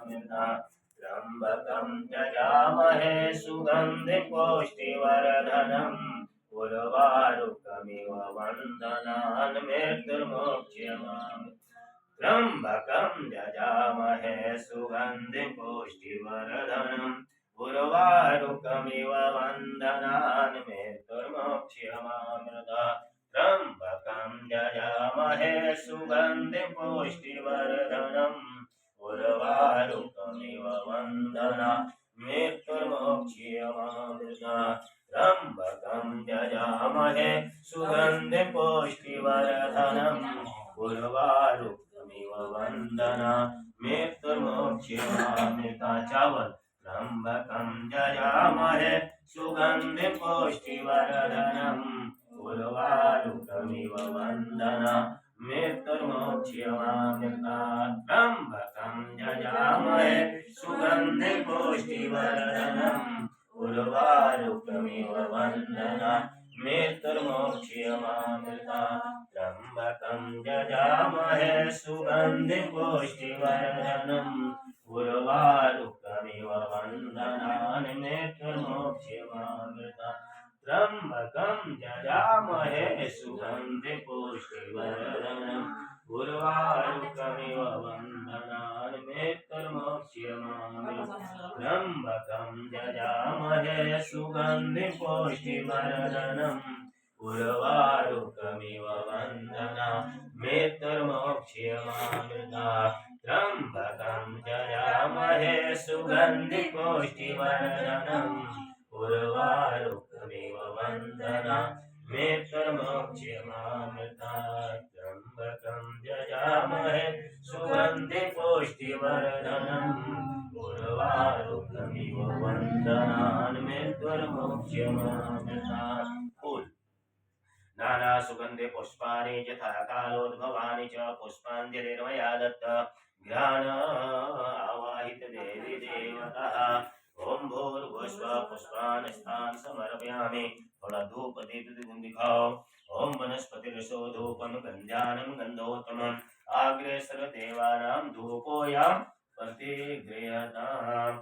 त्र्यम्बकं यजामहे सुगन्धिं पुष्टिवर्धनम् उर्वारुकमिव वन्दनान् मृत्युर्मुच्यमाम् त्र्यम्बकं यजामहे सुगन्धिं पुष्टिवर्धनम् उर्वारुकमिव वन्दनान् मृत्युर्मुच्यमामृता त्र्यम्बकं यजामहे सुगन्धिं पुष्टिवर्धनम् उर्वारुकमिव वन्दनान् मृत्युर्मुच्यमामृता त्र्यम्बकं यजामहे सुगन्धिं पुष्टिवर्धनम् उर्वारुकमिव वन्दनान् मृत्युर्मुच्यमामृता चावल त्र्यम्बकं यजामहे सुगन्धिं पुष्टिवर्धनम् उर्वारुकमिव वन्दनान् मृत्युर्मुच्यमामृता त्र्यम्बकं यजामहे सुगन्धिं पुष्टिवर्धनम् उर्वारुकमिव वन्दनान् मृत्युर्मुच्यमामृता त्र्यम्बकं यजामहे सुगन्धिं पुष्टिवर्धनम् उर्वारुकमिव वन्दनान् मृत्युर्मुच्यमामृता त्र्यम्बकं यजामहे सुगन्धिं पुष्टिवर्धनम् उर्वारुकमिव वन्दनान् मृत्युर्मुच्यमामृता त्र्यम्बकं यजामहे सुगन्धिं पुष्टिवर्धनम् उर्वारुकमिव वन्दनान् मृत्युर्मुच्यमामृता त्र्यम्बकं यजामहे सुगन्धिं पुष्टिवर्धनम् उर्वारुकमिव वन्दनान् मृत्युर्मुच्यमामृता त्र्यम्बकं यजामहे सुगन्धिं पुष्टिवर्धनम् उर्वारुकमिव वन्दनान् मृत्युर्मुच्यमामृता फूल नाना सुगन्धे पुष्पाणि यथा कालोद्भवानि च पुष्पाञ्जलिर्मया दत्त ज्ञान आवाहित देवी देवतः ओम भूर्भुवस्वः पुष्पान् स्थान समर्पयामि थोड़ा धूप दीप दिखाओ ओम वनस्पतिरसो धूपं गन्धानं गन्धोत्तमम् आग्रे सर्वदेवानां धूपोऽयं प्रतिगृह्यताम्